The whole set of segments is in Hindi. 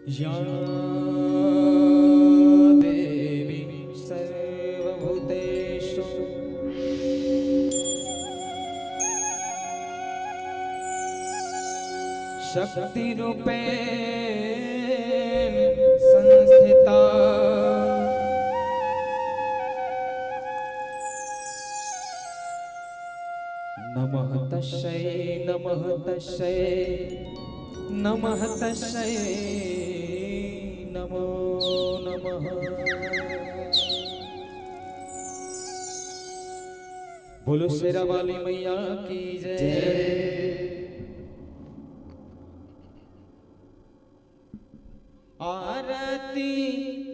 या देवी सर्वभूतेषु शक्तिरूपेण संस्थिता नमः तस्यै नमः तस्यै नमो नमः। बोलो शेरा वाली मैया की जय। आरती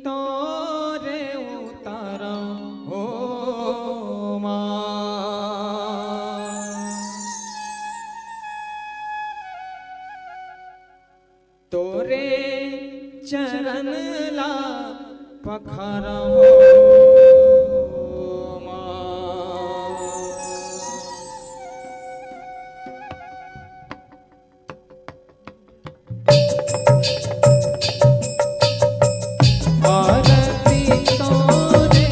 तोरे उतारा हो मां, तोरे चरण ला पखारा हो आरती तोरे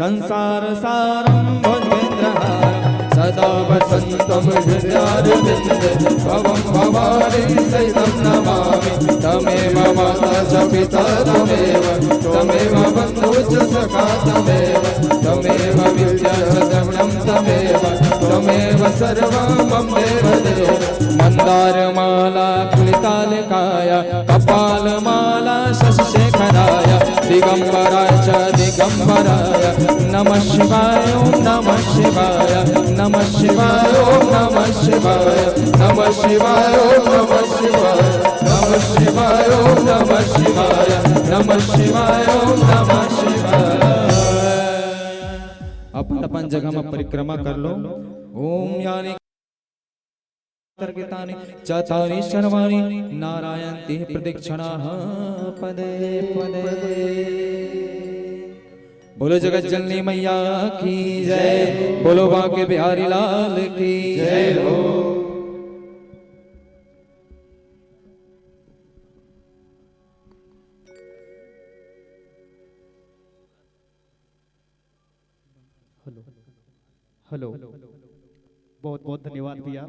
संसार सारं भुजगेन्द्रहारं सदा वसन्तं हृदयारविन्दे भवं भवानी सहितं नमामि तमेव माता च पिता तमेव तमेव बन्धु च सखा तमेव तमेव विद्या च द्रविणं तमेव तमेव सर्वं मम देवदेव मन्दारमाला कुलितालिकाय कपालमाला शशिशेखराय दिगम्बराय च दिगम्बराय नमः शिवाय ॐ नमः शिवाय नमः शिवाय ॐ नमः शिवाय नमः शिवाय ॐ नमः शिवाय नमः शिवाय ॐ नमः शिवाय नमः शिवाय ॐ नमः शिवाय। अपन जगह में परिक्रमा कर लो। ओम यानि तर्कितानि चतानि शर्वाणि नारायन्ति प्रदक्षिणाः पदे पदे। बोलो जगत जननी मैया की जय, बोलो बांके बिहारी लाल की जय हो। हेलो, बहुत बहुत धन्यवाद भैया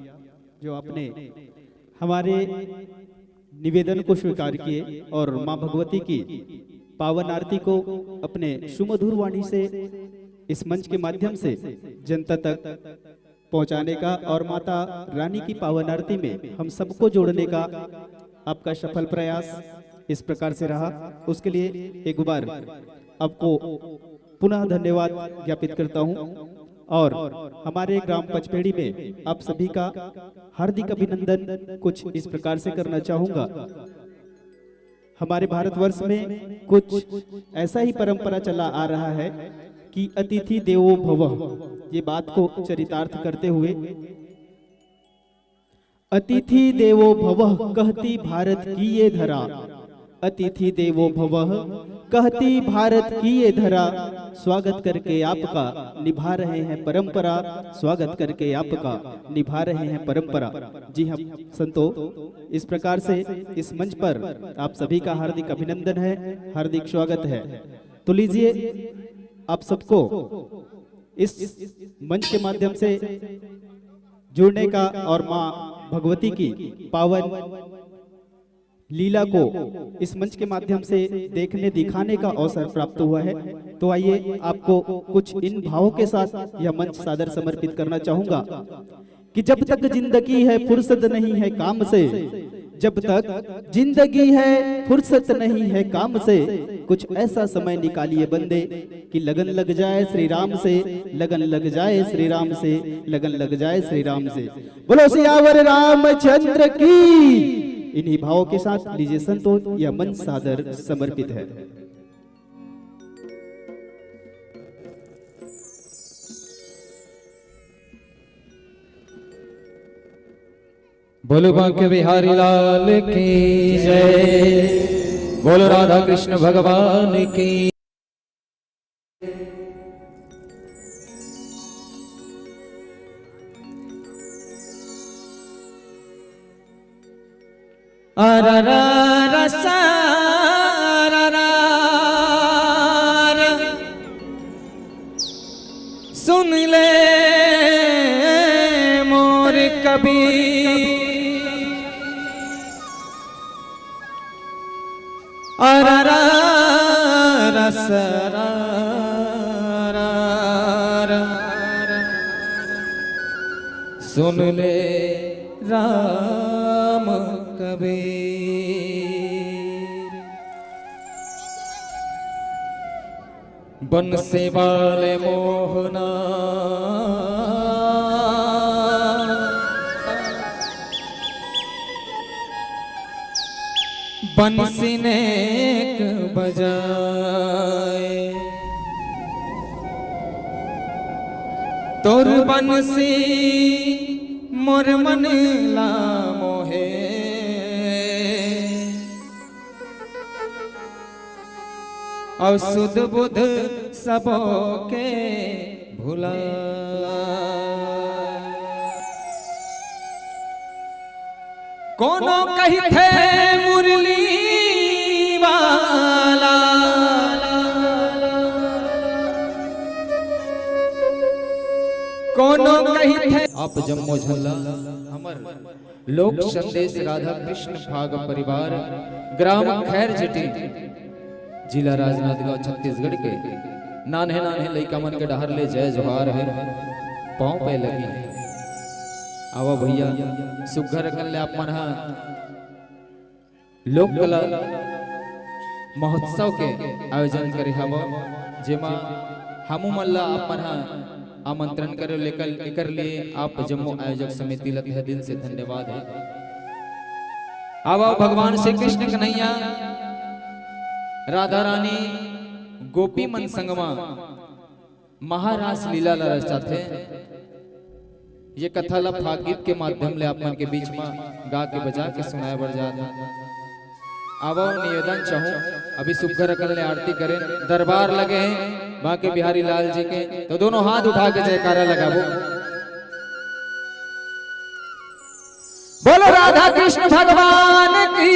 जो आपने हमारे निवेदन को स्वीकार किए और मां भगवती की पावन आरती को अपने सुमधुर वाणी से इस मंच के माध्यम से जनता तक पहुंचाने का और माता रानी की पावन आरती में हम सबको जोड़ने का आपका सफल प्रयास इस प्रकार से रहा, उसके लिए एक बार आपको पुनः धन्यवाद ज्ञापित करता हूं और हमारे ग्राम पचपेड़ी में आप सभी का हार्दिक अभिनंदन कुछ इस प्रकार से करना चाहूंगा। हमारे भारतवर्ष में कुछ ऐसा ही परंपरा चला आ रहा है कि अतिथि देवो भवः, ये बात को चरितार्थ करते हुए अतिथि देवो भवः कहती भारत की ये धरा, अतिथि देवो भवः कहती भारत की ये धरा, स्वागत करके आपका निभा रहे हैं परंपरा, स्वागत करके आपका निभा रहे हैं परंपरा। जी हम संतो, इस प्रकार से इस मंच पर आप सभी का हार्दिक अभिनंदन है, हार्दिक स्वागत है। तो लीजिए आप सबको इस मंच के माध्यम से जुड़ने का और मां भगवती की पावन लीला को इस मंच के माध्यम से देखने दिखाने का अवसर प्राप्त हुआ है। तो आइए आपको कुछ इन भावों के साथ यह मंच सादर समर्पित करना चाहूंगा कि जब तक जिंदगी है फुर्सत नहीं है काम से, जब तक जिंदगी है फुर्सत नहीं है काम से, कुछ ऐसा समय निकालिए बंदे कि लगन लग जाए श्री राम से, लगन लग जाए श्री राम से, लगन लग जाए श्री राम से। बोलो सियावर रामचंद्र की। इन्हीं भावों के साथ लीजिए संतो यह मंच सादर समर्पित है। बोलो बांके बिहारी लाल की जय, बोलो राधा कृष्ण भगवान की। अररा रसा सुन ले मोर कबीर, अररा रसरा सुन ले राम कबीर। बंसी वाले मोहना बंसी नेक बजाए, तोर बंसी मोर मन ला मोहे, और सुध बुध सबो के भुला। कोनो कही थे मुरली वाला, रही थे आप जम्मो झल्ला हमर लोक संदेश राधा कृष्ण भाग परिवार ग्राम खैर जटी जिला राजनांदगांव छत्तीसगढ़ के नान्हे नान्हे लइका मन के डहर ले जय जोहार है पांव पे लगी आवा भैया सुघर कर ले आप मन लोक कला महोत्सव के आयोजन करे हवा जेमा हमू मल्ला आप मन आमंत्रण करे लेकर एकर लिए आप जम्मू आयोजक समिति ला तहे दिल से धन्यवाद है। आवा भगवान श्री कृष्ण कन्हैया राधा रानी गोपी मन संगमा महारास लीला ला रचाथे ये कथा ला फाग गीत के माध्यम ले आप मन के बीच में गा के बजा के सुनाए बर जाता। आवा निवेदन चाहूं अभी सुघर कर ले आरती करें दरबार लगे हैं बाके बिहारी लाल जी के तो दोनों हाथ उठा के जयकारा लगाबो। बोलो राधा कृष्ण भगवान की